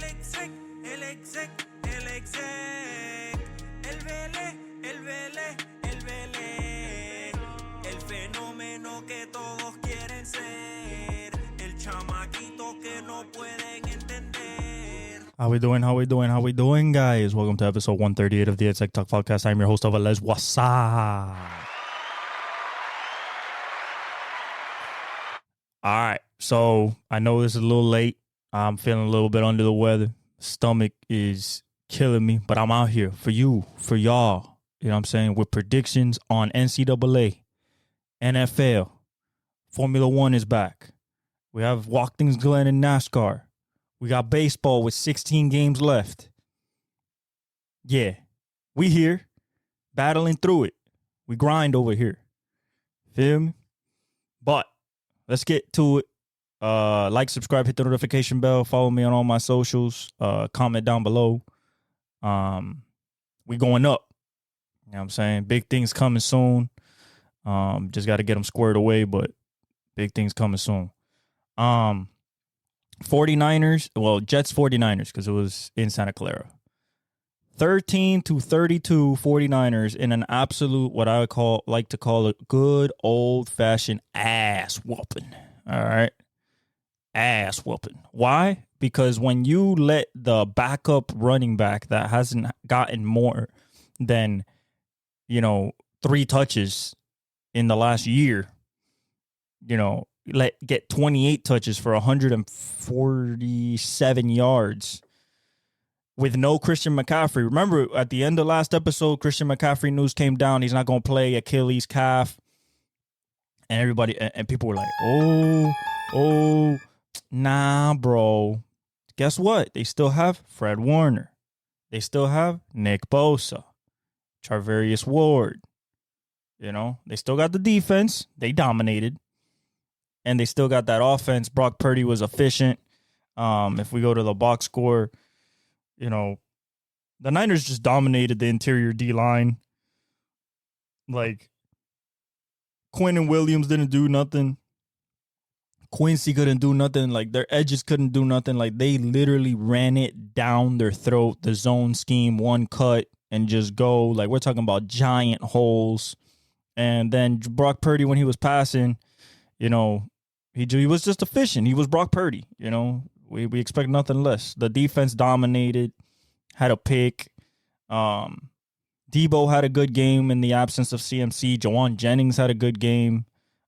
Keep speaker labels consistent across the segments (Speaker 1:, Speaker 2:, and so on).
Speaker 1: exec, el exec, el exec. El Vélez, el Vélez, el Vélez. El fenómeno que todos quieren ser. El chamaquito que no pueden entender.
Speaker 2: How we doing, guys? Welcome to episode 138 of the Exec Talk Podcast. I'm your host, Avalez. What's up? All right, so I know this is a little late. I'm feeling a little bit under the weather. Stomach is killing me, but I'm out here for you, for y'all. You know what I'm saying? With predictions on NCAA, NFL, Formula One is back. We have Watkins Glen and NASCAR. We got baseball with 16 games left. Yeah, we here, battling through it. We grind over here. Feel me? But let's get to it. Like, subscribe, hit the notification bell. Follow me on all my socials. Comment down below. We going up. You know what I'm saying? Big things coming soon. Just got to get them squared away, but big things coming soon. 49ers, well, Jets 49ers, because it was in Santa Clara. 13-32 49ers in an absolute, what I like to call a good old-fashioned ass whooping. All right? Ass whooping. Why? Because when you let the backup running back that hasn't gotten more than, 3 touches in the last year, get 28 touches for 147 yards with no Christian McCaffrey. Remember, at the end of last episode, Christian McCaffrey news came down. He's not going to play, Achilles calf. And everybody, and people were like, oh, nah, bro. Guess what? They still have Fred Warner. They still have Nick Bosa, Charvarius Ward. They still got the defense. They dominated. And they still got that offense. Brock Purdy was efficient. If we go to the box score, the Niners just dominated the interior D-line. Like, Quinn and Williams didn't do nothing. Quincy couldn't do nothing. Like, their edges couldn't do nothing. Like, they literally ran it down their throat, the zone scheme, one cut, and just go. Like, we're talking about giant holes. And then Brock Purdy, when he was passing, he was just efficient. He was Brock Purdy. We expect nothing less. The defense dominated, had a pick. Debo had a good game in the absence of CMC. Jawan Jennings had a good game,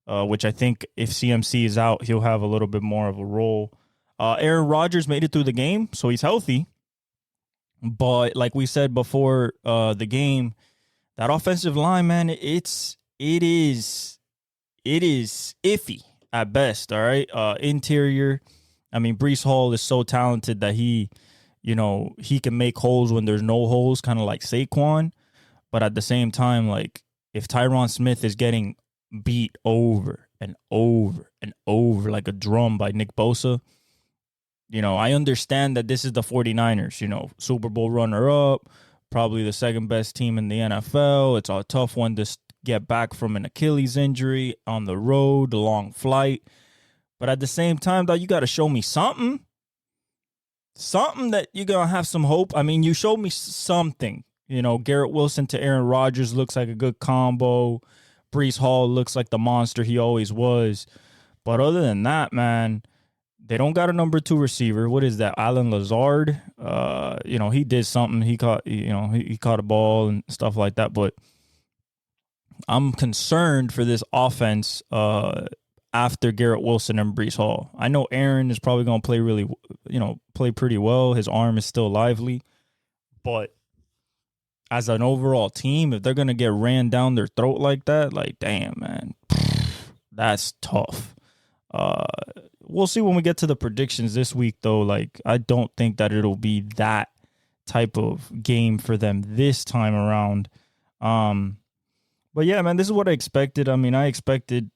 Speaker 2: which I think if CMC is out, he'll have a little bit more of a role. Aaron Rodgers made it through the game, so he's healthy. But like we said before the game, that offensive line, man, it is iffy at best, all right? Interior, I mean, Breece Hall is so talented that he can make holes when there's no holes, kind of like Saquon. But at the same time, like, if Tyron Smith is getting beat over and over and over like a drum by Nick Bosa, I understand that this is the 49ers, Super Bowl runner-up, probably the second best team in the NFL. It's a tough one to get back from an Achilles injury on the road, a long flight. But at the same time, though, you got to show me something that you're going to have some hope. I mean, you showed me something. Garrett Wilson to Aaron Rodgers looks like a good combo. Breece Hall looks like the monster he always was. But other than that, man, they don't got a number 2 receiver. What is that? Alan Lazard? He did something. He caught, he caught a ball and stuff like that. But I'm concerned for this offense after Garrett Wilson and Breece Hall. I know Aaron is probably going to play pretty well. His arm is still lively. But as an overall team, if they're going to get ran down their throat like that, like, damn, man, that's tough. We'll see when we get to the predictions this week, though. Like, I don't think that it'll be that type of game for them this time around. But yeah, man, this is what I expected. I mean, I expected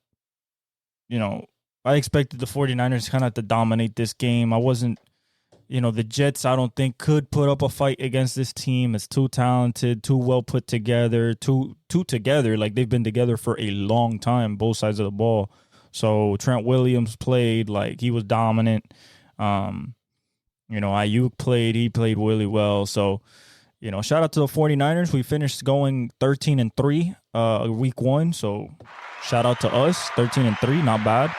Speaker 2: the 49ers kind of to dominate this game. I wasn't, the Jets, I don't think, could put up a fight against this team. It's too talented, too well put together, too together. Like, they've been together for a long time, both sides of the ball. So Trent Williams played like he was dominant. Ayuk played. He played really well. So, shout out to the 49ers. We finished going 13-3 week 1. So, shout out to us. 13-3, not bad.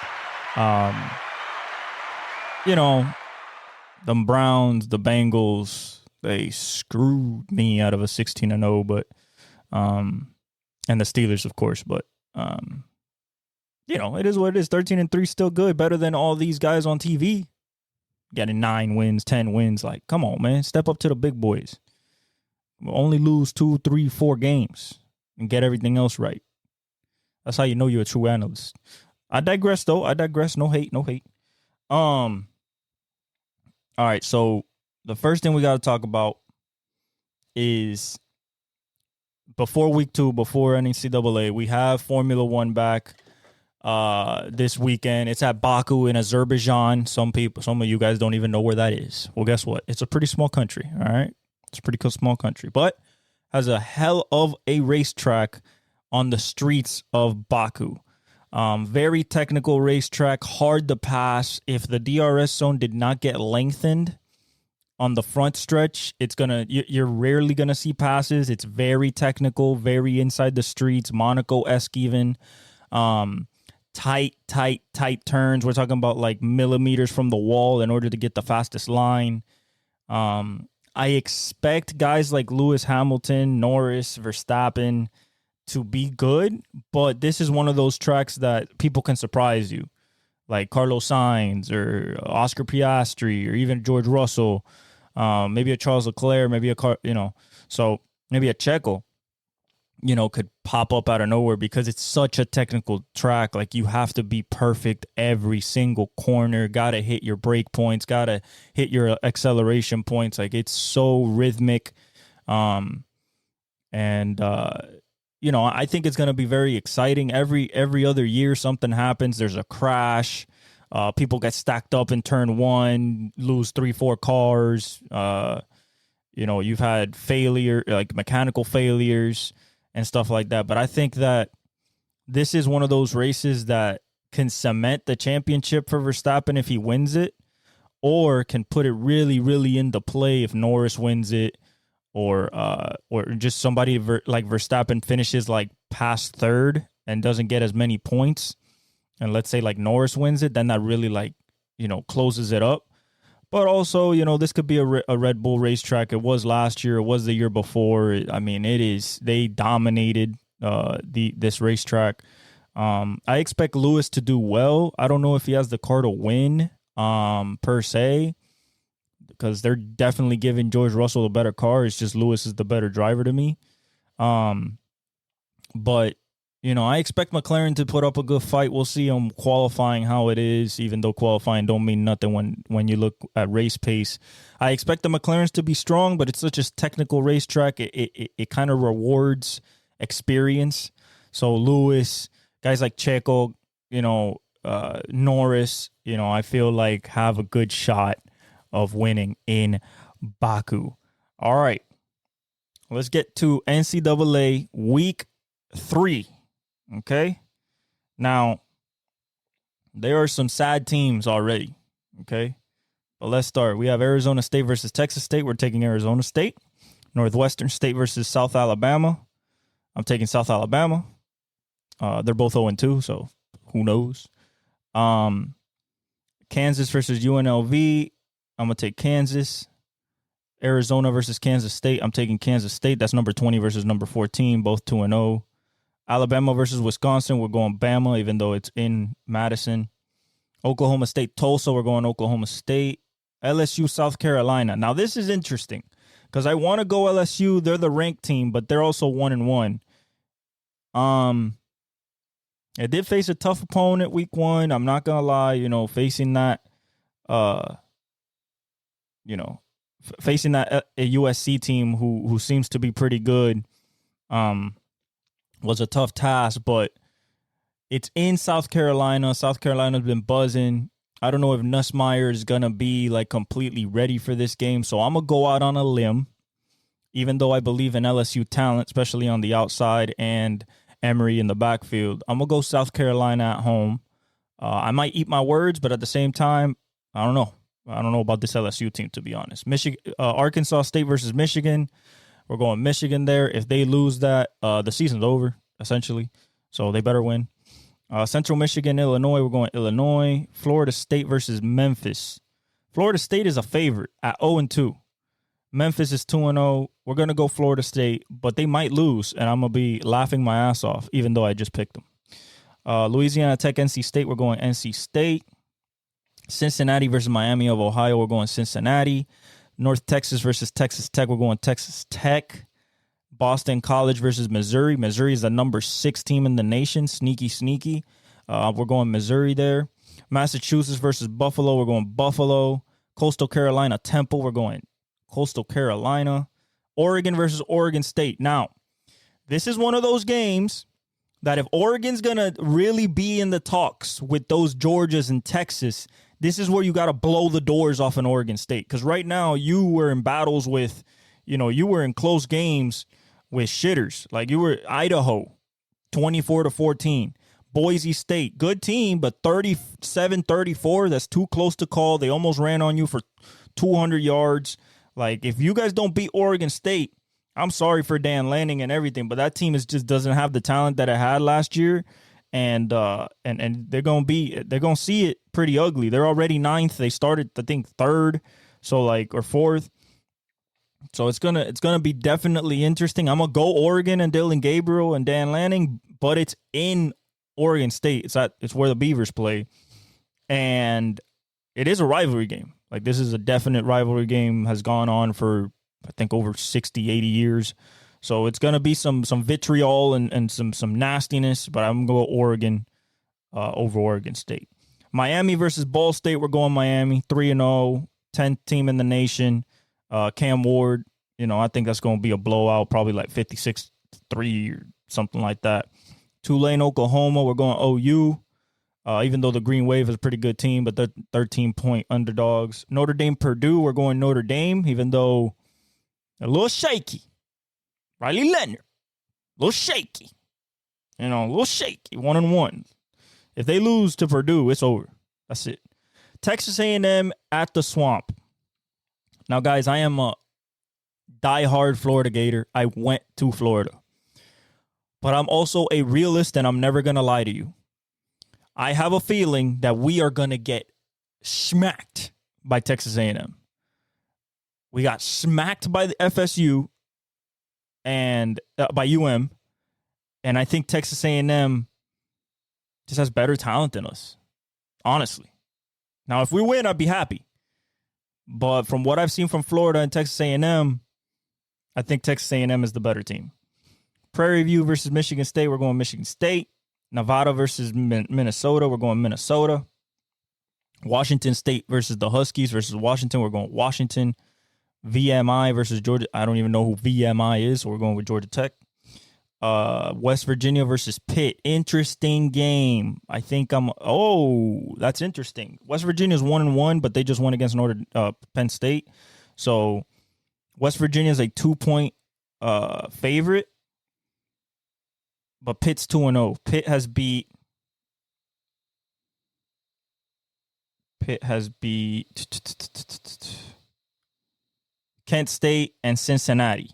Speaker 2: The Browns, the Bengals, they screwed me out of a 16-0, but and the Steelers, of course, but it is what it is. 13-3 still good, better than all these guys on TV getting 9 wins, 10 wins. Like, come on, man, step up to the big boys. We'll only lose 2, 3, 4 games and get everything else right. That's how you know you're a true analyst. I digress, though. No hate. All right, so the first thing we got to talk about is before week 2, before NCAA, we have Formula One back this weekend. It's at Baku in Azerbaijan. Some of you guys don't even know where that is. Well, guess what? It's a pretty small country, all right? It's a pretty small country, but has a hell of a racetrack on the streets of Baku. Very technical racetrack, hard to pass. If the DRS zone did not get lengthened on the front stretch, you're rarely gonna see passes. It's very technical, very inside the streets, Monaco-esque even. Tight turns. We're talking about like millimeters from the wall in order to get the fastest line. I expect guys like Lewis Hamilton, Norris, Verstappen to be good, but this is one of those tracks that people can surprise you, like Carlos Sainz or Oscar Piastri or even George Russell, maybe a Charles Leclerc, maybe so maybe a Checo, could pop up out of nowhere because it's such a technical track. Like, you have to be perfect every single corner, got to hit your brake points, got to hit your acceleration points. Like, it's so rhythmic. I think it's going to be very exciting. Every other year, something happens. There's a crash. People get stacked up in turn 1, lose 3-4 cars. You've had mechanical failures and stuff like that. But I think that this is one of those races that can cement the championship for Verstappen if he wins it, or can put it really, really into play if Norris wins it. Or just somebody like Verstappen finishes like past third and doesn't get as many points, and let's say like Norris wins it, then that really closes it up. But also, this could be a Red Bull racetrack. It was last year. It was the year before. I mean, it is. They dominated this racetrack. I expect Lewis to do well. I don't know if he has the car to win per se, because they're definitely giving George Russell a better car. It's just Lewis is the better driver to me. But, I expect McLaren to put up a good fight. We'll see them qualifying how it is, even though qualifying don't mean nothing when you look at race pace. I expect the McLarens to be strong, but it's such a technical racetrack. It kind of rewards experience. So Lewis, guys like Checo, Norris, I feel like have a good shot of winning in Baku. All right, let's get to NCAA week 3. Okay, now there are some sad teams already. Okay, but let's start. We have Arizona State versus Texas State. We're taking Arizona State. Northwestern State versus South Alabama. I'm taking South Alabama. They're both 0-2, so who knows? Kansas versus UNLV. I'm going to take Kansas. Arizona versus Kansas State. I'm taking Kansas State. That's number 20 versus number 14, both 2-0. Alabama versus Wisconsin. We're going Bama, even though it's in Madison. Oklahoma State, Tulsa. We're going Oklahoma State. LSU, South Carolina. Now, this is interesting because I want to go LSU. They're the ranked team, but they're also 1-1. It did face a tough opponent week 1. I'm not going to lie, facing that, facing that a USC team who seems to be pretty good, was a tough task, but it's in South Carolina. South Carolina's been buzzing. I don't know if Nussmeier is going to be completely ready for this game. So I'm going to go out on a limb, even though I believe in LSU talent, especially on the outside and Emory in the backfield. I'm going to go South Carolina at home. I might eat my words, but at the same time, I don't know. I don't know about this LSU team, to be honest. Arkansas State versus Michigan. We're going Michigan there. If they lose that, the season's over, essentially. So they better win. Central Michigan, Illinois. We're going Illinois. Florida State versus Memphis. Florida State is a favorite at 0-2. Memphis is 2-0. We're going to go Florida State, but they might lose, and I'm going to be laughing my ass off, even though I just picked them. Louisiana Tech, NC State. We're going NC State. Cincinnati versus Miami of Ohio. We're going Cincinnati. North Texas versus Texas Tech. We're going Texas Tech. Boston College versus Missouri. Missouri is the number 6 team in the nation. Sneaky. We're going Missouri there. Massachusetts versus Buffalo. We're going Buffalo. Coastal Carolina Temple. We're going Coastal Carolina. Oregon versus Oregon State. Now, this is one of those games that if Oregon's going to really be in the talks with those Georgias and Texas, this is where you got to blow the doors off an Oregon State. Because right now you were in battles with, you were in close games with shitters. Like you were Idaho, 24-14. Boise State, good team, but 37-34. That's too close to call. They almost ran on you for 200 yards. Like if you guys don't beat Oregon State, I'm sorry for Dan Lanning and everything, but that team just doesn't have the talent that it had last year. And they're gonna see it pretty ugly. They're already 9th. They started, I think, 3rd, or 4th. So it's gonna be definitely interesting. I'm gonna go Oregon and Dylan Gabriel and Dan Lanning, but it's in Oregon State. It's where the Beavers play, and it is a rivalry game. Like this is a definite rivalry game. Has gone on for I think over 60, 80 years. So it's going to be some vitriol and some nastiness, but I'm going to go Oregon over Oregon State. Miami versus Ball State. We're going Miami, 3-0, 10th team in the nation. Cam Ward, I think that's going to be a blowout, probably like 56-3 or something like that. Tulane, Oklahoma, we're going OU. Even though the Green Wave is a pretty good team, but they're 13-point underdogs. Notre Dame, Purdue, we're going Notre Dame, even though a little shaky. Riley Leonard, a little shaky. A little shaky, 1-1. If they lose to Purdue, it's over. That's it. Texas A&M at the Swamp. Now, guys, I am a diehard Florida Gator. I went to Florida. But I'm also a realist, and I'm never going to lie to you. I have a feeling that we are going to get smacked by Texas A&M. We got smacked by the FSU and by UM, and I think Texas A&M just has better talent than us, honestly. Now, if we win, I'd be happy. But from what I've seen from Florida and Texas A&M, I think Texas A&M is the better team. Prairie View versus Michigan State, we're going Michigan State. Nevada versus Minnesota, we're going Minnesota. Washington State versus the Huskies versus Washington, we're going Washington. VMI versus Georgia. I don't even know who VMI is, so we're going with Georgia Tech. West Virginia versus Pitt. Interesting game. I think that's interesting. West Virginia is 1-1, but they just won against Penn State. So West Virginia is a 2-point favorite, but Pitt's 2-0. Pitt has beat Kent State and Cincinnati.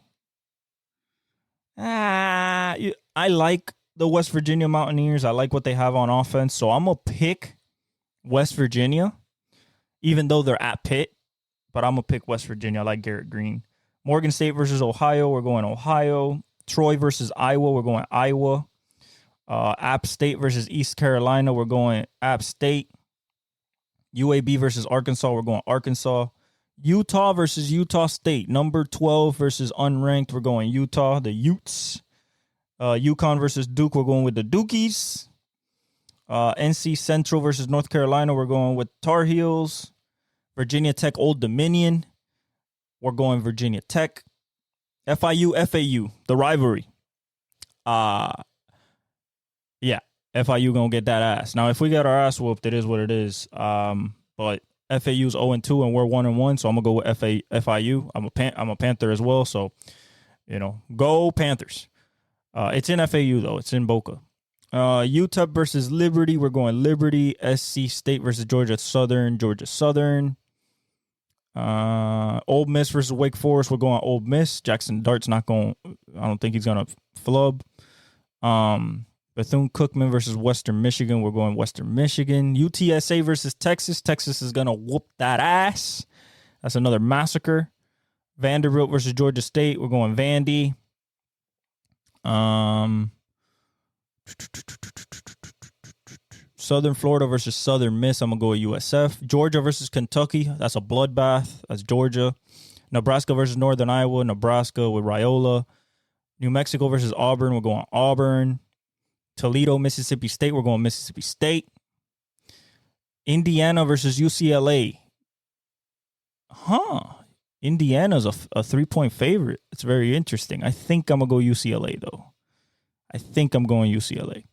Speaker 2: I like the West Virginia Mountaineers. I like what they have on offense. So I'm going to pick West Virginia, even though they're at Pitt. But I'm going to pick West Virginia. I like Garrett Green. Morgan State versus Ohio. We're going Ohio. Troy versus Iowa. We're going Iowa. App State versus East Carolina. We're going App State. UAB versus Arkansas. We're going Arkansas. Utah versus Utah State. Number 12 versus unranked. We're going Utah, the Utes. UConn versus Duke. We're going with the Dukies. NC Central versus North Carolina. We're going with Tar Heels. Virginia Tech, Old Dominion. We're going Virginia Tech. FIU, FAU, the rivalry. Yeah, FIU going to get that ass. Now, if we get our ass whooped, it is what it is. But FAU's 0-2 and we're 1-1, so I'm gonna go with FIU. I'm a Panther as well, so go Panthers. It's in FAU though. It's in Boca. UTEP versus Liberty. We're going Liberty. SC State versus Georgia Southern. Ole Miss versus Wake Forest. We're going Ole Miss. Jackson Dart's not going. I don't think he's going to flub. Bethune-Cookman versus Western Michigan. We're going Western Michigan. UTSA versus Texas. Texas is going to whoop that ass. That's another massacre. Vanderbilt versus Georgia State. We're going Vandy. Southern Florida versus Southern Miss. I'm going to go with USF. Georgia versus Kentucky. That's a bloodbath. That's Georgia. Nebraska versus Northern Iowa. Nebraska with Raiola. New Mexico versus Auburn. We're going Auburn. Toledo, Mississippi State. We're going Mississippi State. Indiana versus UCLA. Indiana's a 3-point favorite. It's very interesting. I think I'm going to go UCLA, though. I think I'm going UCLA.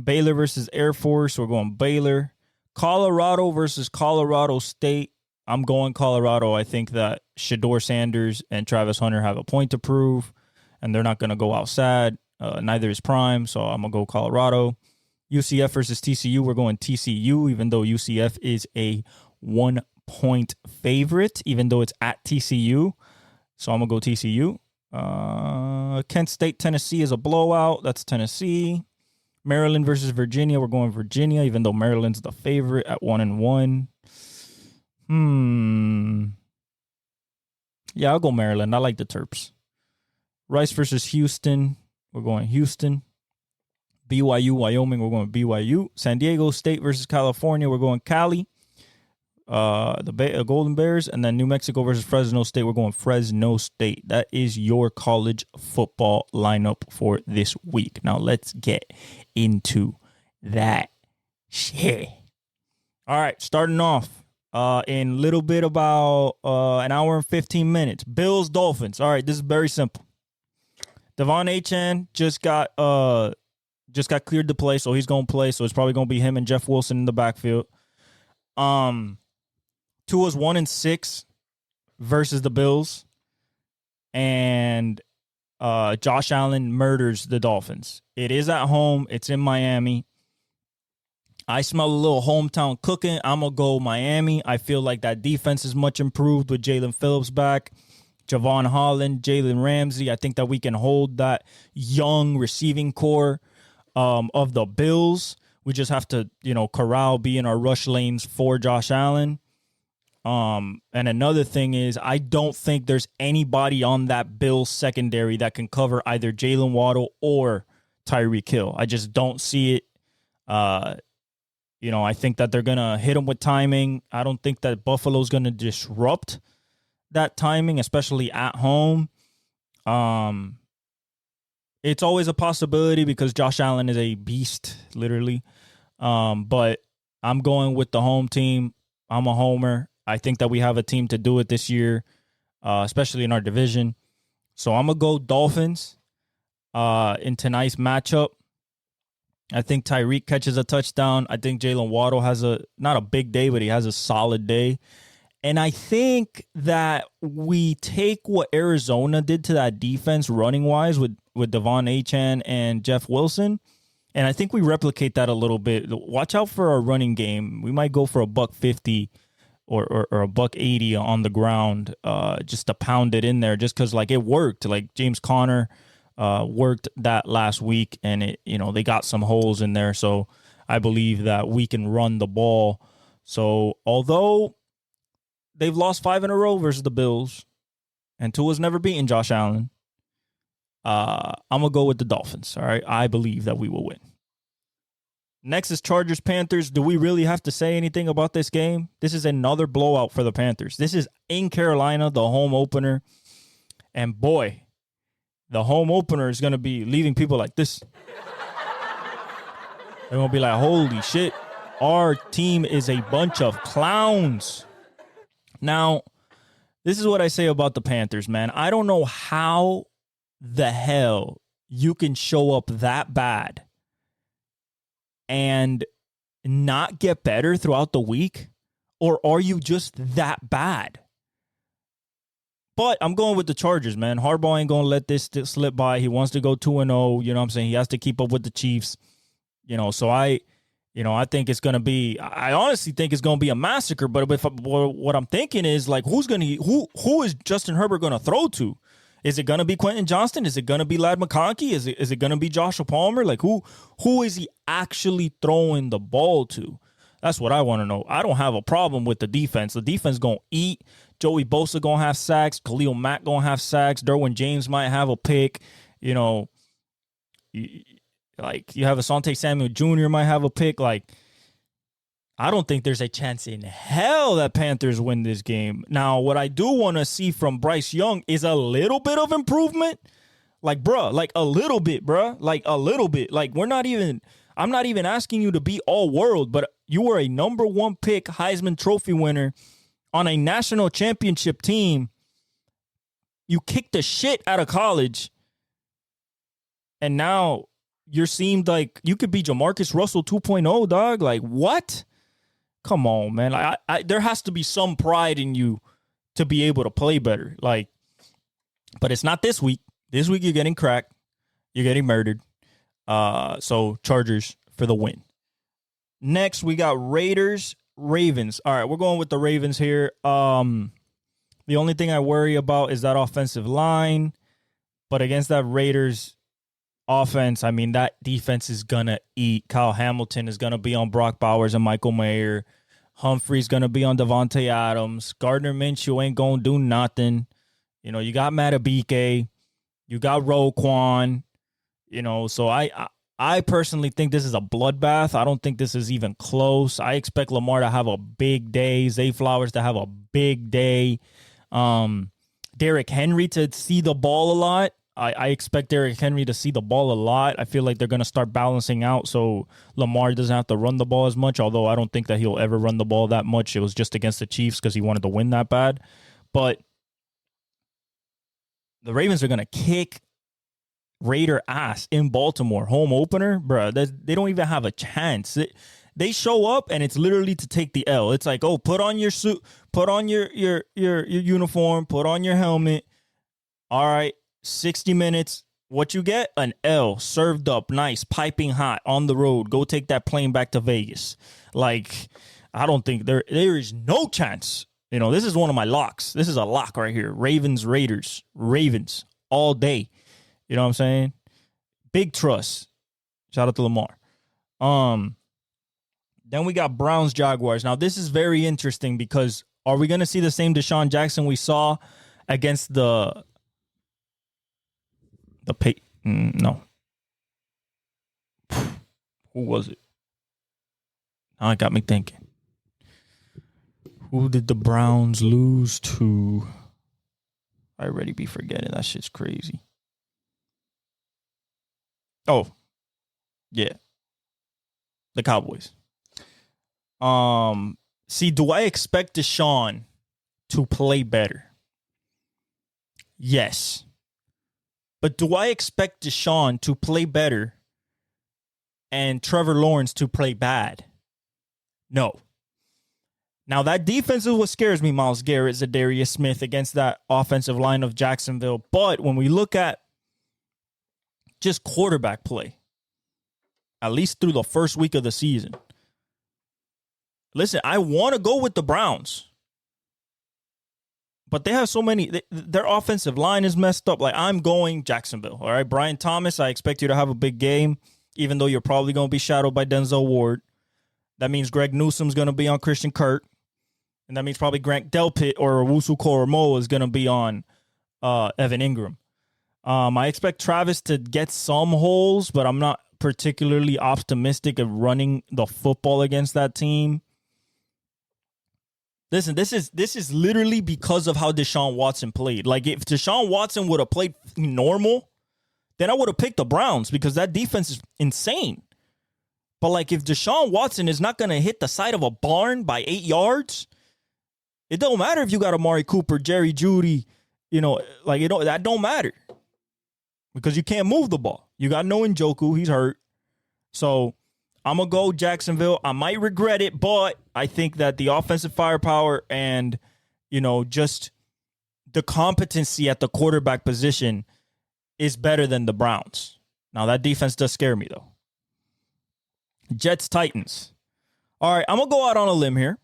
Speaker 2: Baylor versus Air Force. We're going Baylor. Colorado versus Colorado State. I'm going Colorado. I think that Shedeur Sanders and Travis Hunter have a point to prove, and they're not going to go outside. Neither is Prime, so I'm going to go Colorado. UCF versus TCU. We're going TCU, even though UCF is a 1-point favorite, even though it's at TCU. So I'm going to go TCU. Kent State, Tennessee is a blowout. That's Tennessee. Maryland versus Virginia. We're going Virginia, even though Maryland's the favorite at 1-1. Yeah, I'll go Maryland. I like the Terps. Rice versus Houston. We're going Houston. BYU, Wyoming. We're going BYU. San Diego State versus California. We're going Cali. The Golden Bears. And then New Mexico versus Fresno State. We're going Fresno State. That is your college football lineup for this week. Now let's get into that shit. All right, starting off in a little bit about an hour and 15 minutes. Bills, Dolphins. All right, this is very simple. Devon Achane just got cleared to play, so he's going to play. So it's probably going to be him and Jeff Wilson in the backfield. Tua's 1-6 versus the Bills, and Josh Allen murders the Dolphins. It is at home. It's in Miami. I smell a little hometown cooking. I'm going to go Miami. I feel like that defense is much improved with Jalen Phillips back, Javon Holland, Jalen Ramsey. I think that we can hold that young receiving core of the Bills. We just have to, corral, be in our rush lanes for Josh Allen. And another thing is, I don't think there's anybody on that Bills secondary that can cover either Jalen Waddle or Tyreek Hill. I just don't see it. I think that they're going to hit him with timing. I don't think that Buffalo's going to disrupt that timing, especially at home. It's always a possibility because Josh Allen is a beast, literally. But I'm going with the home team. I'm a homer. I think that we have a team to do it this year, especially in our division. So I'm going to go Dolphins in tonight's matchup. I think Tyreek catches a touchdown. I think Jalen Waddle has not a big day, but he has a solid day. And I think that we take what Arizona did to that defense running-wise with Devon Achane and Jeff Wilson, and I think we replicate that a little bit. Watch out for our running game. We might go for $150 or $180 on the ground just to pound it in there just because, it worked. Like, James Conner worked that last week, and they got some holes in there. So I believe that we can run the ball. So although they've lost 5 in a row versus the Bills, and Tua's never beaten Josh Allen, I'm going to go with the Dolphins. All right. I believe that we will win. Next is Chargers Panthers. Do we really have to say anything about this game? This is another blowout for the Panthers. This is in Carolina, the home opener. And boy, the home opener is going to be leaving people like this. They're going to be like, holy shit, our team is a bunch of clowns. Now, this is what I say about the Panthers, man. I don't know how the hell you can show up that bad and not get better throughout the week, or are you just that bad? But I'm going with the Chargers, man. Harbaugh ain't going to let this slip by. He wants to go 2-0. You know what I'm saying? He has to keep up with the Chiefs. So I think it's going to be, I honestly think it's going to be a massacre. But what I'm thinking is, like, who is Justin Herbert going to throw to? Is it going to be Quentin Johnston? Is it going to be Ladd McConkey? Is it going to be Joshua Palmer? Like, who is he actually throwing the ball to? That's what I want to know. I don't have a problem with the defense. The defense going to eat. Joey Bosa going to have sacks. Khalil Mack going to have sacks. Derwin James might have a pick. You have Asante Samuel Jr. might have a pick. Like, I don't think there's a chance in hell that Panthers win this game. Now, what I do want to see from Bryce Young is a little bit of improvement. Like, bruh, like a little bit, bruh. Like a little bit. Like, I'm not even asking you to be all world, but you were a number 1 pick Heisman Trophy winner on a national championship team. You kicked the shit out of college. And now you seemed like you could be Jamarcus Russell 2.0, dog. Like, what? Come on, man. There has to be some pride in you to be able to play better. Like, but it's not this week. This week you're getting cracked. You're getting murdered. So Chargers for the win. Next, we got Raiders, Ravens. All right, we're going with the Ravens here. The only thing I worry about is that offensive line. But against that Raiders offense, I mean, that defense is going to eat. Kyle Hamilton is going to be on Brock Bowers and Michael Mayer. Humphrey's going to be on Devontae Adams. Gardner Minshew ain't going to do nothing. You got Matabike. You got Roquan. So I personally think this is a bloodbath. I don't think this is even close. I expect Lamar to have a big day. Zay Flowers to have a big day. Derrick Henry to see the ball a lot. I expect Derrick Henry to see the ball a lot. I feel like they're going to start balancing out so Lamar doesn't have to run the ball as much, although I don't think that he'll ever run the ball that much. It was just against the Chiefs because he wanted to win that bad. But the Ravens are going to kick Raider ass in Baltimore. Home opener, bro. They don't even have a chance. They show up and it's literally to take the L. It's like, oh, put on your suit, put on your uniform, put on your helmet. All right. 60 minutes. What you get? An L served up, nice, piping hot on the road. Go take that plane back to Vegas. Like, I don't think there is no chance. This is one of my locks. This is a lock right here. Ravens, Raiders, Ravens all day. You know what I'm saying? Big trust. Shout out to Lamar. Then we got Browns, Jaguars. Now, this is very interesting because are we going to see the same Deshaun Jackson we saw against no. Who was it? Now it got me thinking. Who did the Browns lose to? I already be forgetting. That shit's crazy. Oh, yeah. The Cowboys. See, do I expect Deshaun to play better? Yes. But do I expect Deshaun to play better and Trevor Lawrence to play bad? No. Now, that defense is what scares me, Myles Garrett, Zadarius Smith against that offensive line of Jacksonville. But when we look at just quarterback play, at least through the first week of the season, listen, I want to go with the Browns. But they have so many. Their offensive line is messed up. Like, I'm going Jacksonville. All right, Brian Thomas, I expect you to have a big game, even though you're probably going to be shadowed by Denzel Ward. That means Greg Newsom's going to be on Christian Kirk. And that means probably Grant Delpit or Owusu Koromoa is going to be on Evan Ingram. I expect Travis to get some holes, but I'm not particularly optimistic of running the football against that team. Listen, this is literally because of how Deshaun Watson played. Like, if Deshaun Watson would have played normal, then I would have picked the Browns because that defense is insane. But, like, if Deshaun Watson is not going to hit the side of a barn by 8 yards, it don't matter if you got Amari Cooper, Jerry Jeudy, that don't matter because you can't move the ball. You got no Njoku. He's hurt. So I'm going to go Jacksonville. I might regret it, but I think that the offensive firepower and, just the competency at the quarterback position is better than the Browns. Now, that defense does scare me, though. Jets Titans. All right, I'm going to go out on a limb here.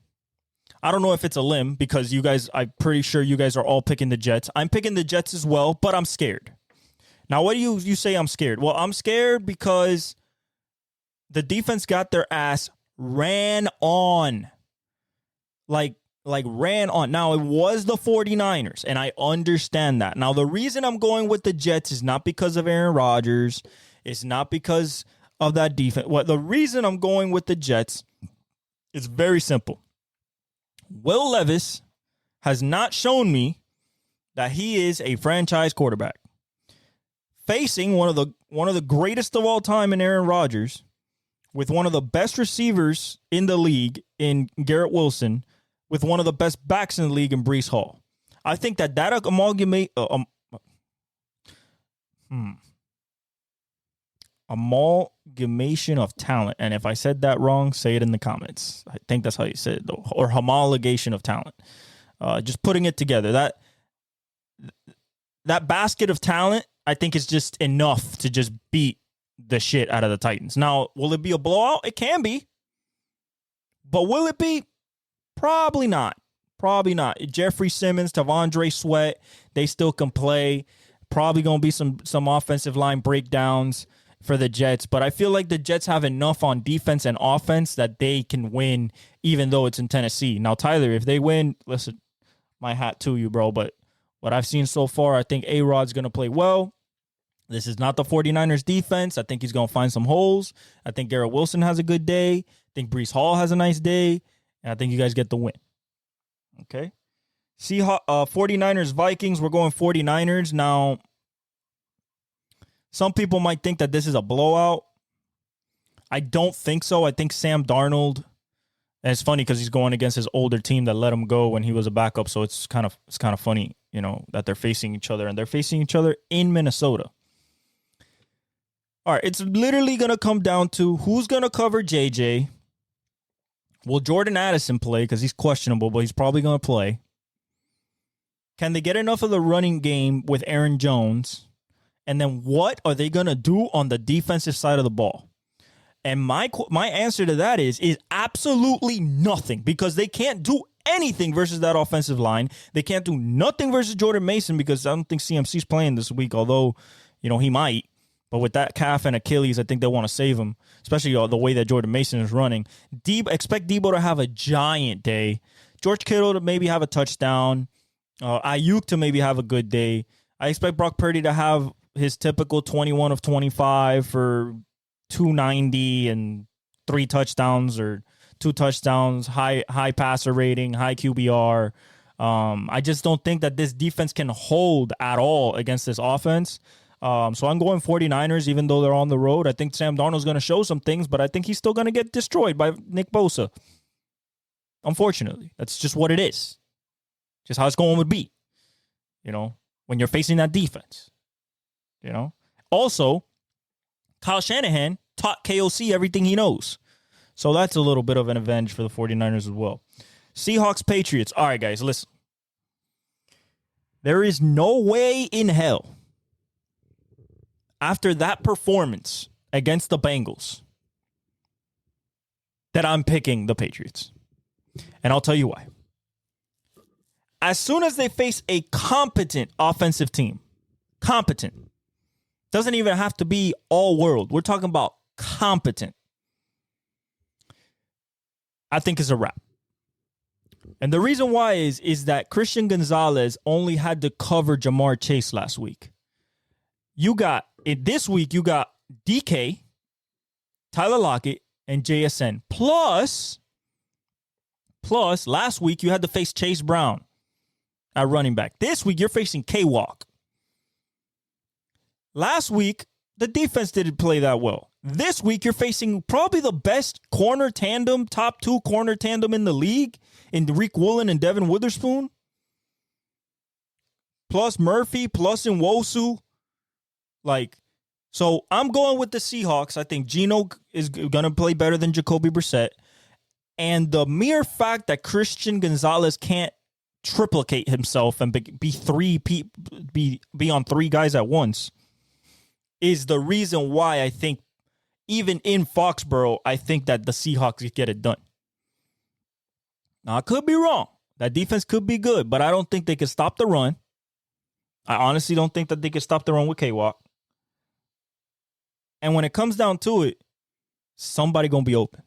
Speaker 2: I don't know if it's a limb because I'm pretty sure you guys are all picking the Jets. I'm picking the Jets as well, but I'm scared. Now, what do you say I'm scared? Well, I'm scared because the defense got their ass ran on. Like ran on. Now, it was the 49ers, and I understand that. Now, the reason I'm going with the Jets is not because of Aaron Rodgers. It's not because of that defense. The reason I'm going with the Jets is very simple. Will Levis has not shown me that he is a franchise quarterback. Facing one of the greatest of all time in Aaron Rodgers, with one of the best receivers in the league in Garrett Wilson, with one of the best backs in the league in Breece Hall. I think that amalgamation of talent, and if I said that wrong, say it in the comments. I think that's how you say it, though, or homologation of talent. Just putting it together. That basket of talent, I think, is just enough to just beat the shit out of the Titans. Now, will it be a blowout? It can be. But will it be? Probably not. Probably not. Jeffrey Simmons, Tavondre Sweat, they still can play. Probably going to be some offensive line breakdowns for the Jets. But I feel like the Jets have enough on defense and offense that they can win, even though it's in Tennessee. Now, Tyler, if they win, listen, my hat to you, bro. But what I've seen so far, I think A-Rod's going to play well. This is not the 49ers defense. I think he's going to find some holes. I think Garrett Wilson has a good day. I think Breece Hall has a nice day. And I think you guys get the win. Okay. 49ers, Vikings. We're going 49ers. Now, some people might think that this is a blowout. I don't think so. I think Sam Darnold, and it's funny because he's going against his older team that let him go when he was a backup. So it's kind of funny, that they're facing each other, and they're facing each other in Minnesota. All right, it's literally going to come down to who's going to cover JJ. Will Jordan Addison play? Because he's questionable, but he's probably going to play. Can they get enough of the running game with Aaron Jones? And then what are they going to do on the defensive side of the ball? And my answer to that is absolutely nothing, because they can't do anything versus that offensive line. They can't do nothing versus Jordan Mason, because I don't think CMC's playing this week, although, he might. But with that calf and Achilles, I think they want to save him, especially the way that Jordan Mason is running. Expect Debo to have a giant day. George Kittle to maybe have a touchdown. Ayuk to maybe have a good day. I expect Brock Purdy to have his typical 21 of 25 for 290 and 3 touchdowns or 2 touchdowns, high passer rating, high QBR. I just don't think that this defense can hold at all against this offense. So I'm going 49ers, even though they're on the road. I think Sam Darnold's going to show some things, but I think he's still going to get destroyed by Nick Bosa. Unfortunately, that's just what it is. Just how it's going to be, when you're facing that defense. Also, Kyle Shanahan taught KOC everything he knows. So that's a little bit of an advantage for the 49ers as well. Seahawks, Patriots. All right, guys, listen. There is no way in hell, after that performance against the Bengals, that I'm picking the Patriots. And I'll tell you why. As soon as they face a competent offensive team, competent, doesn't even have to be all world. We're talking about competent. I think it's a wrap. And the reason why is that Christian Gonzalez only had to cover Jamar Chase last week. This week, you got DK, Tyler Lockett, and JSN. Plus, last week, you had to face Chase Brown at running back. This week, you're facing K-Walk. Last week, the defense didn't play that well. This week, you're facing probably the best corner tandem, top 2 corner tandem in the league, in Rick Woolen and Devin Witherspoon. Plus Murphy, plus Nwosu. So I'm going with the Seahawks. I think Geno is going to play better than Jacoby Brissett. And the mere fact that Christian Gonzalez can't triplicate himself and be on 3 guys at once is the reason why I think even in Foxborough, I think that the Seahawks get it done. Now, I could be wrong. That defense could be good, but I don't think they can stop the run. I honestly don't think that they can stop the run with K-Walk. And when it comes down to it, somebody going to be open.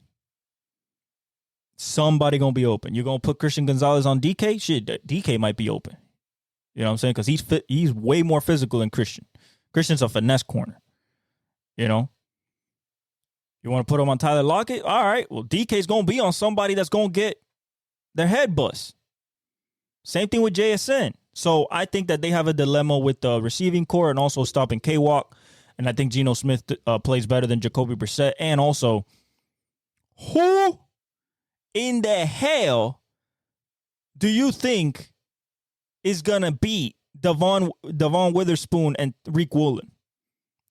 Speaker 2: Somebody going to be open. You're going to put Christian Gonzalez on DK? Shit, DK might be open. You know what I'm saying? Because he's way more physical than Christian. Christian's a finesse corner. You know? You want to put him on Tyler Lockett? All right. Well, DK's going to be on somebody that's going to get their head bust. Same thing with JSN. So I think that they have a dilemma with the receiving core and also stopping K-Walk. And I think Geno Smith plays better than Jacoby Brissett. And also, who in the hell do you think is going to beat Devon Witherspoon and Reek Woolen?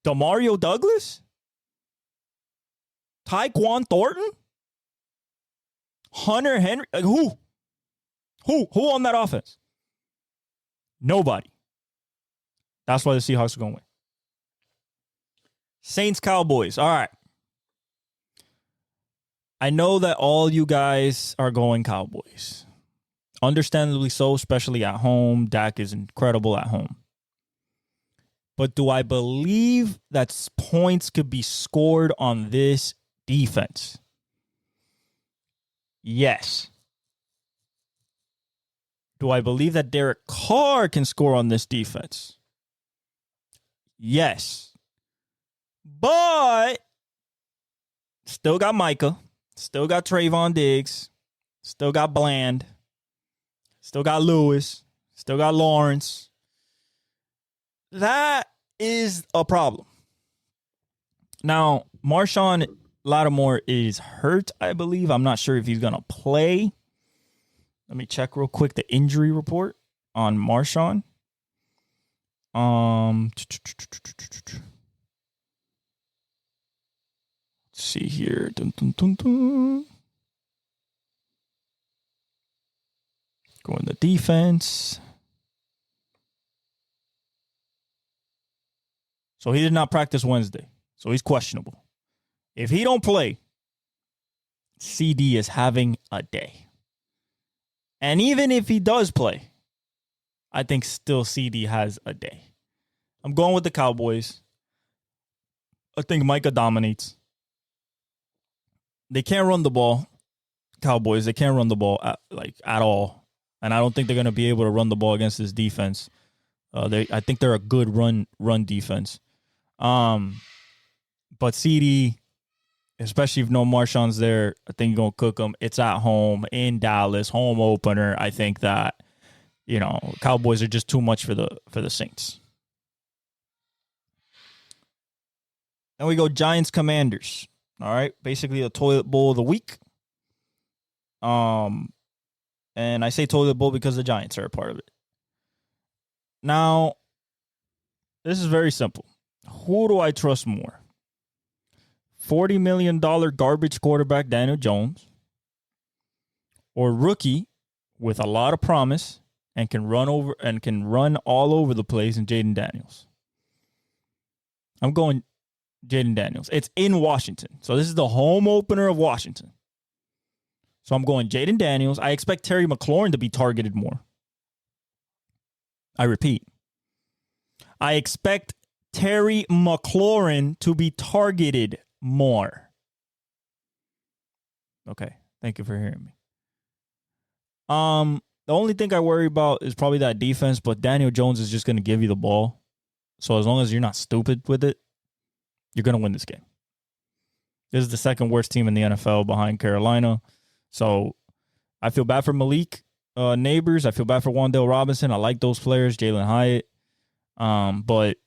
Speaker 2: Demario Douglas? Tyquan Thornton? Hunter Henry? Like, who? Who on that offense? Nobody. That's why the Seahawks are going to win. Saints Cowboys. All right. I know that all you guys are going Cowboys. Understandably so, especially at home. Dak is incredible at home. But do I believe that points could be scored on this defense? Yes. Do I believe that Derek Carr can score on this defense? Yes. But still got Micah. Still got Trayvon Diggs. Still got Bland. Still got Lewis. Still got Lawrence. That is a problem. Now, Marshawn Lattimore is hurt, I believe. I'm not sure if he's going to play. Let me check real quick the injury report on Marshawn. Let's see here. Dun, dun, dun, dun. Going to defense. So he did not practice Wednesday. So he's questionable. If he don't play, CD is having a day. And even if he does play, I think still CD has a day. I'm going with the Cowboys. I think Micah dominates. They can't run the ball. Cowboys, they can't run the ball at all. And I don't think they're going to be able to run the ball against this defense. I think they're a good run defense. But CD, especially if no Marshawn's there, I think you're going to cook them. It's at home in Dallas, home opener. I think that, Cowboys are just too much for the Saints. Then we go Giants Commanders. All right, basically the toilet bowl of the week. And I say toilet bowl because the Giants are a part of it. Now, this is very simple. Who do I trust more? $40 million garbage quarterback Daniel Jones, or rookie with a lot of promise and can run all over the place in Jaden Daniels? I'm going Jaden Daniels. It's in Washington. So this is the home opener of Washington. So I'm going Jaden Daniels. I expect Terry McLaurin to be targeted more. I repeat. I expect Terry McLaurin to be targeted more. Okay. Thank you for hearing me. The only thing I worry about is probably that defense, but Daniel Jones is just going to give you the ball. So as long as you're not stupid with it, you're going to win this game. This is the second worst team in the NFL behind Carolina. So I feel bad for Malik Neighbors. I feel bad for Wan'Dale Robinson. I like those players, Jalen Hyatt. But,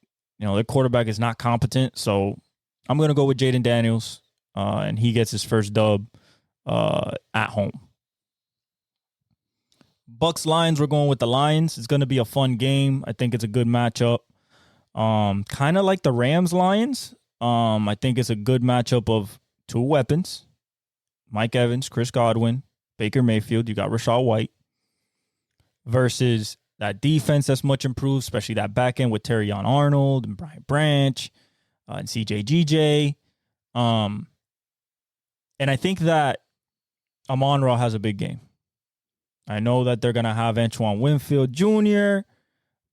Speaker 2: their quarterback is not competent. So I'm going to go with Jaden Daniels, and he gets his first dub at home. Bucks Lions, we're going with the Lions. It's going to be a fun game. I think it's a good matchup. Kind of like the Rams Lions. I think it's a good matchup of two weapons. Mike Evans, Chris Godwin, Baker Mayfield. You got Rachaad White. Versus that defense that's much improved, especially that back end with Terrion Arnold and Brian Branch and CJ GJ. And I think that Amon-Ra has a big game. I know that they're going to have Antoine Winfield Jr.,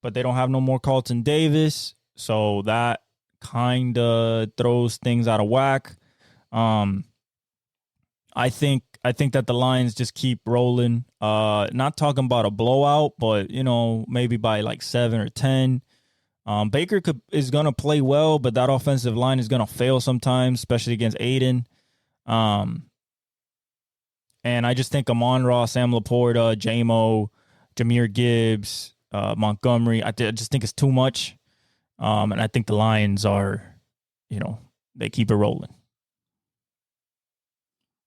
Speaker 2: but they don't have no more Carlton Davis. So that kind of throws things out of whack. I think that the Lions just keep rolling. Not talking about a blowout, but, maybe by like 7 or 10. Baker is going to play well, but that offensive line is going to fail sometimes, especially against Aiden. And I just think Amon-Ra, Sam Laporta, J-Mo, Jahmyr Gibbs, Montgomery, I just think it's too much. And I think the Lions are, they keep it rolling.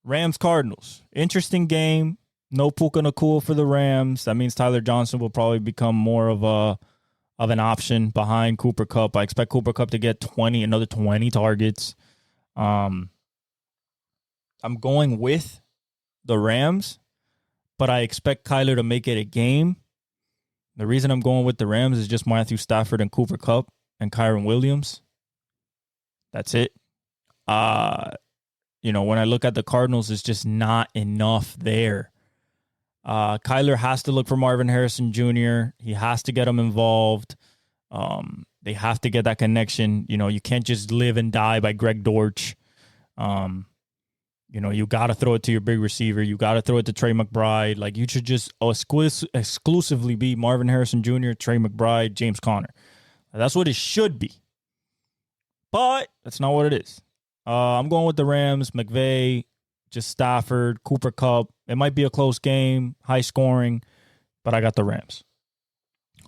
Speaker 2: Rams-Cardinals. Interesting game. No Puka Nacua for the Rams. That means Tyler Johnson will probably become more of an option behind Cooper Kupp. I expect Cooper Kupp to get another 20 targets. I'm going with the Rams, but I expect Kyler to make it a game. The reason I'm going with the Rams is just Matthew Stafford and Cooper Kupp and Kyron Williams. That's it. When I look at the Cardinals, it's just not enough there. Kyler has to look for Marvin Harrison Jr. He has to get him involved. They have to get that connection. You can't just live and die by Greg Dortch. You got to throw it to your big receiver. You got to throw it to Trey McBride. Like, you should just exclusively be Marvin Harrison Jr., Trey McBride, James Conner. That's what it should be. But that's not what it is. I'm going with the Rams, McVay, just Stafford, Cooper Kupp. It might be a close game, high scoring, but I got the Rams.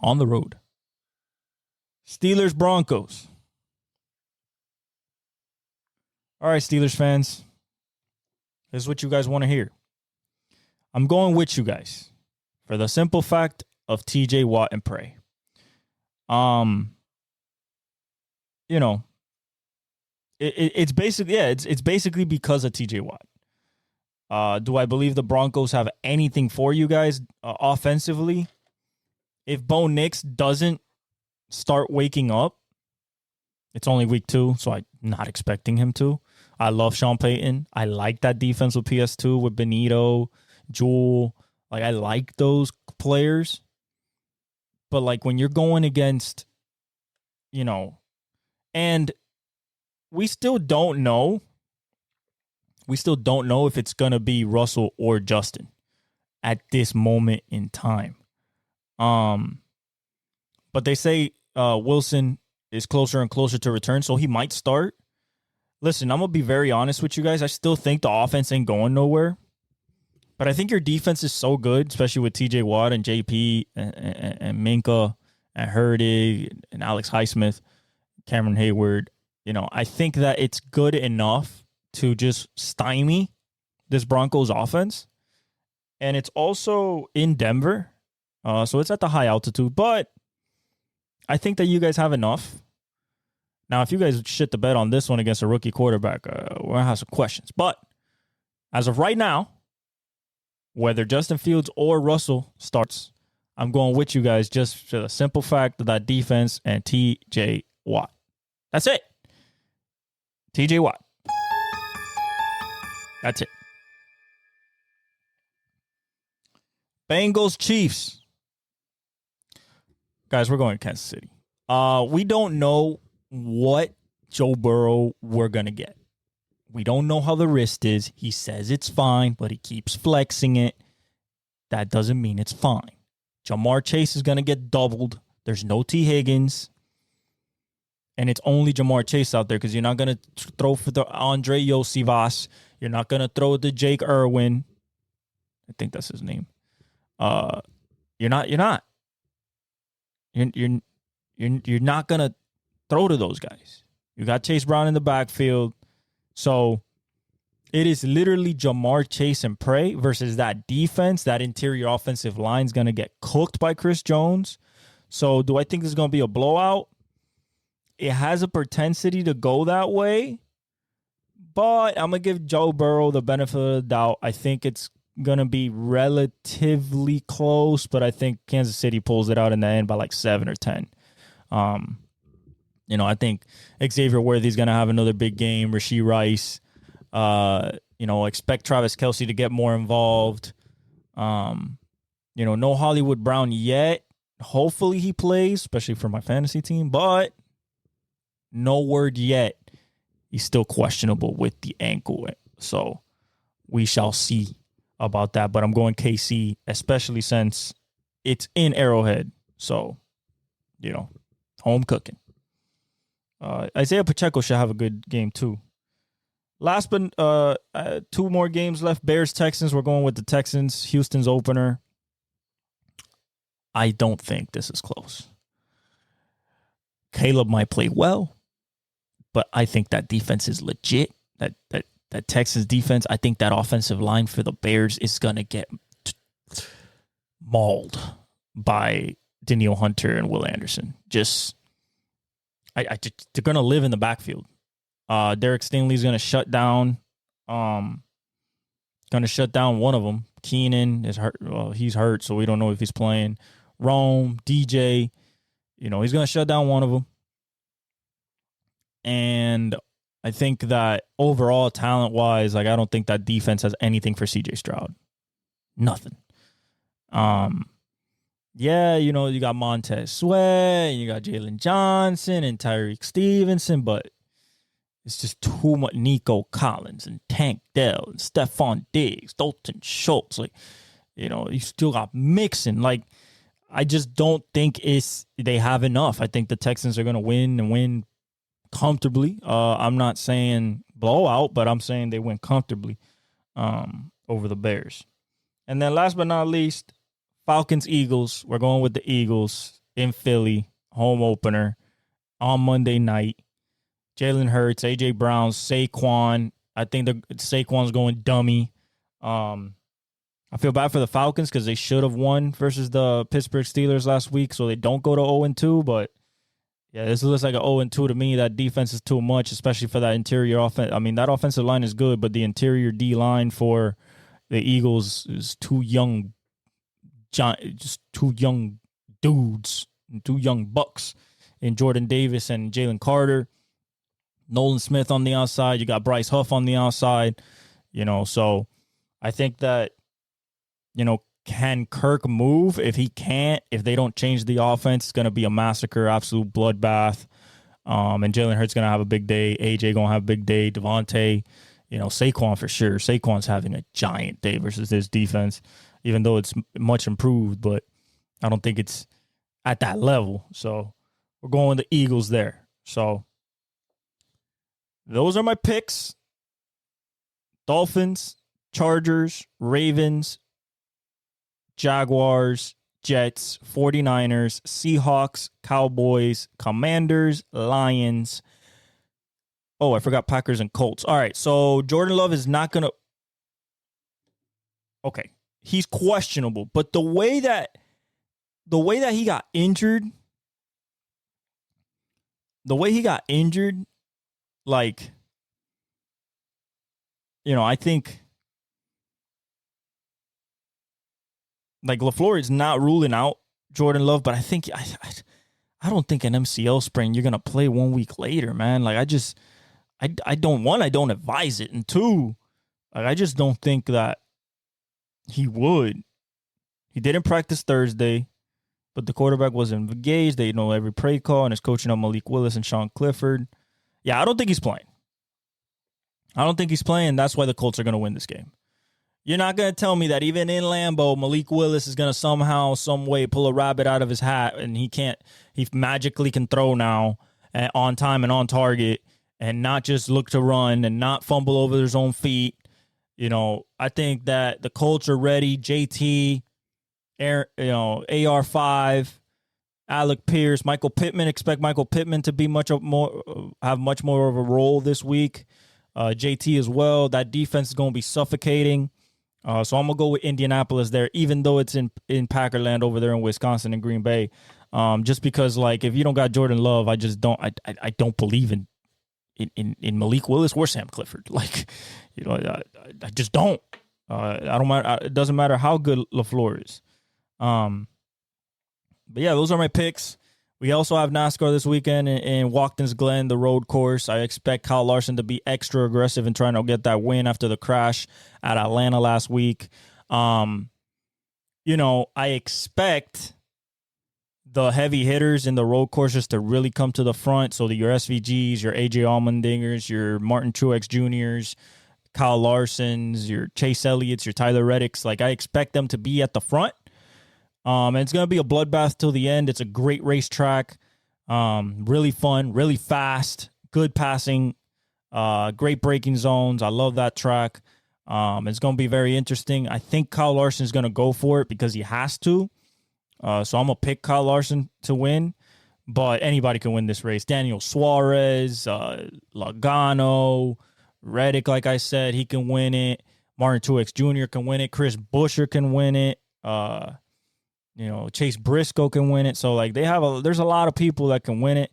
Speaker 2: On the road. Steelers, Broncos. All right, Steelers fans. This is what you guys want to hear. I'm going with you guys for the simple fact of TJ Watt and Prey. It's basically, it's basically because of TJ Watt. Do I believe the Broncos have anything for you guys offensively? If Bo Nix doesn't start waking up, it's only week 2, so I'm not expecting him to. I love Sean Payton. I like that defense with PS2, with Benito, Jewel. Like, I like those players. But, like, when you're going against, and we still don't know. We still don't know if it's going to be Russell or Justin at this moment in time. But they say Wilson is closer and closer to return, so he might start. Listen, I'm going to be very honest with you guys. I still think the offense ain't going nowhere. But I think your defense is so good, especially with TJ Watt and JP and Minka and Hurdig and Alex Highsmith, Cameron Hayward. I think that it's good enough to just stymie this Broncos offense. And it's also in Denver. So it's at the high altitude. But I think that you guys have enough. Now, if you guys shit the bed on this one against a rookie quarterback, we're going to have some questions. But as of right now, whether Justin Fields or Russell starts, I'm going with you guys just for the simple fact of that defense and TJ Watt. That's it. TJ Watt. That's it. Bengals, Chiefs. Guys, we're going to Kansas City. We don't know what Joe Burrow we're going to get. We don't know how the wrist is. He says it's fine, but he keeps flexing it. That doesn't mean it's fine. Jamar Chase is going to get doubled. There's no T. Higgins. And it's only Jamar Chase out there because you're not going to throw for the Andre Yosivas. You're not going to throw to Jake Irwin. I think that's his name. You're not going to throw to those guys. You got Chase Brown in the backfield. So it is literally Jamar Chase and Prey versus that defense. That interior offensive line is going to get cooked by Chris Jones. So do I think this is going to be a blowout? It has a propensity to go that way. But I'm going to give Joe Burrow the benefit of the doubt. I think it's going to be relatively close, but I think Kansas City pulls it out in the end by like 7 or 10. I think Xavier Worthy's going to have another big game. Rashee Rice. Expect Travis Kelce to get more involved. No Hollywood Brown yet. Hopefully he plays, especially for my fantasy team, but no word yet. He's still questionable with the ankle. So we shall see about that. But I'm going KC, especially since it's in Arrowhead. So, home cooking. Isaiah Pacheco should have a good game too. Last but 2 more games left. Bears, Texans. We're going with the Texans. Houston's opener. I don't think this is close. Caleb might play well, but I think that defense is legit. That Texans defense, I think that offensive line for the Bears is going to get mauled by Danielle Hunter and Will Anderson. They're going to live in the backfield. Derek Stingley's going to shut down. One of them. Keenan is hurt. Well, he's hurt, so we don't know if he's playing. Rome, DJ, he's going to shut down one of them. And I think that overall, talent-wise, I don't think that defense has anything for C.J. Stroud. Nothing. You got Montez Sweat, and you got Jalen Johnson and Tyreek Stevenson, but it's just too much. Nico Collins and Tank Dell and Stephon Diggs, Dalton Schultz. You still got Mixon. I just don't think they have enough. I think the Texans are going to win and win comfortably. I'm not saying blowout, but I'm saying they win comfortably over the Bears. And then last but not least, Falcons, Eagles. We're going with the Eagles in Philly, home opener on Monday night. Jalen Hurts, A.J. Brown, Saquon. I think Saquon's going dummy. I feel bad for the Falcons because they should have won versus the Pittsburgh Steelers last week, so they don't go to 0-2. But, yeah, this looks like an 0-2 to me. That defense is too much, especially for that interior offense. I mean, that offensive line is good, but the interior D-line for the Eagles is too young, just 2 young dudes, 2 young bucks in Jordan Davis and Jalen Carter. Nolan Smith on the outside. You got Bryce Huff on the outside. So I think that, can Kirk move? If he can't, if they don't change the offense, it's going to be a massacre, absolute bloodbath. And Jalen Hurts going to have a big day. AJ going to have a big day. Devontae, Saquon for sure. Saquon's having a giant day versus this defense, even though it's much improved, but I don't think it's at that level. So we're going with the Eagles there. So those are my picks. Dolphins, Chargers, Ravens, Jaguars, Jets, 49ers, Seahawks, Cowboys, Commanders, Lions. Oh, I forgot Packers and Colts. All right, so Jordan Love is not going to... Okay, he's questionable, but the way that he got injured, I think LaFleur is not ruling out Jordan Love, but I don't think an MCL sprain you're gonna play 1 week later, man. I don't advise it, and 2, I just don't think that he would. He didn't practice Thursday, but the quarterback was engaged. They know every play call and is coaching up Malik Willis and Sean Clifford. Yeah, I don't think he's playing. That's why the Colts are going to win this game. You're not going to tell me that even in Lambeau, Malik Willis is going to somehow, some way pull a rabbit out of his hat and he magically can throw now on time and on target and not just look to run and not fumble over his own feet. I think that the Colts are ready. JT, AR5, Alec Pierce, Michael Pittman. Expect Michael Pittman to be have much more of a role this week. JT as well. That defense is going to be suffocating. So I'm going to go with Indianapolis there, even though it's in Packerland over there in Wisconsin and Green Bay. Just because, if you don't got Jordan Love, I just don't. I don't believe in Malik Willis or Sam Clifford. I just don't. I don't matter. It doesn't matter how good LaFleur is. But yeah, those are my picks. We also have NASCAR this weekend in Watkins Glen, the road course. I expect Kyle Larson to be extra aggressive in trying to get that win after the crash at Atlanta last week. I expect the heavy hitters in the road courses to really come to the front. So your SVGs, your AJ Allmendingers, your Martin Truex Jr.'s, Kyle Larsons, your Chase Elliott's, your Tyler Reddicks. Like, I expect them to be at the front. And it's going to be a bloodbath till the end. It's a great racetrack. Really fun, really fast, good passing, great braking zones. I love that track. It's going to be very interesting. I think Kyle Larson is going to go for it because he has to. So I'm going to pick Kyle Larson to win, but anybody can win this race. Daniel Suarez, Logano, Reddick, like I said, he can win it. Martin Truex Jr. can win it. Chris Buescher can win it. Chase Briscoe can win it. So like there's a lot of people that can win it.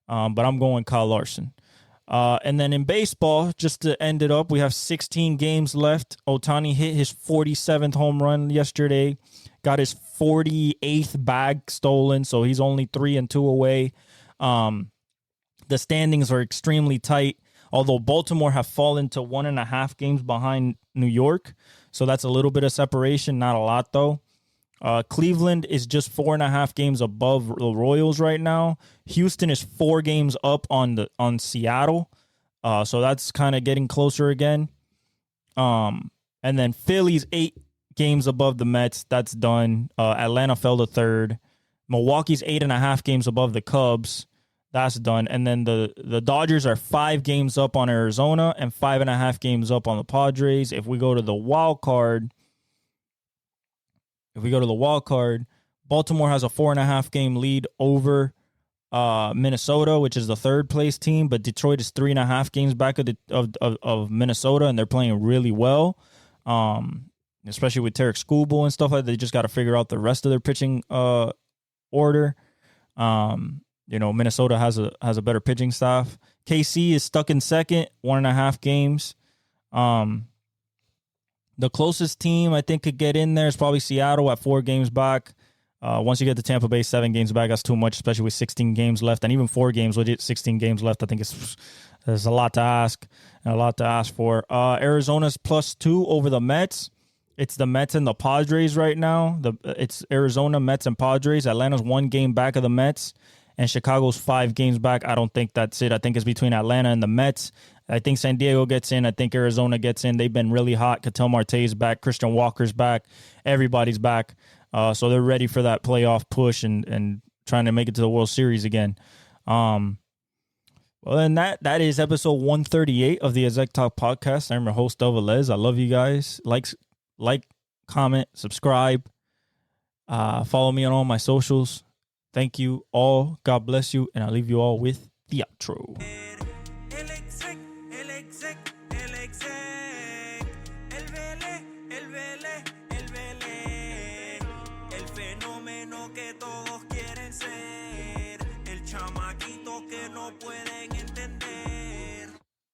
Speaker 2: But I'm going Kyle Larson. And then in baseball, just to end it up, we have 16 games left. Ohtani hit his 47th home run yesterday, got his 48th bag stolen. So he's only 3-2 away. The standings are extremely tight, although Baltimore have fallen to 1.5 games behind New York. So that's a little bit of separation, not a lot though. Cleveland is just 4.5 games above the Royals right now. Houston is 4 games up on Seattle. So that's kind of getting closer again. And then Philly's 8 games above the Mets. That's done. Atlanta fell to 3rd. Milwaukee's 8.5 games above the Cubs. That's done. And then the Dodgers are 5 games up on Arizona and 5.5 games up on the Padres. If we go to the wild card, Baltimore has a 4.5 game lead over Minnesota, which is the 3rd place team, but Detroit is 3.5 games back of Minnesota, and they're playing really well, especially with Tarek Skubal and stuff like that. They just got to figure out the rest of their pitching order. Minnesota has a better pitching staff. KC is stuck in 2nd, 1.5 games. The closest team I think could get in there is probably Seattle at 4 games back. Once you get to Tampa Bay, 7 games back, that's too much, especially with 16 games left. And even 4 games with 16 games left, I think there's a lot to ask and a lot to ask for. Arizona's +2 over the Mets. It's the Mets and the Padres right now. It's Arizona, Mets, and Padres. Atlanta's 1 game back of the Mets, and Chicago's 5 games back. I don't think that's it. I think it's between Atlanta and the Mets. I think San Diego gets in. I think Arizona gets in. They've been really hot. Ketel Marte's back. Christian Walker's back. Everybody's back. So they're ready for that playoff push and trying to make it to the World Series again. Well, then that is episode 138 of the Exec Talk Podcast. I'm your host, Velez. I love you guys. Like, comment, subscribe. Follow me on all my socials. Thank you all. God bless you. And I'll leave you all with the outro.
Speaker 1: Que todos quieren ser el chamaquito que no pueden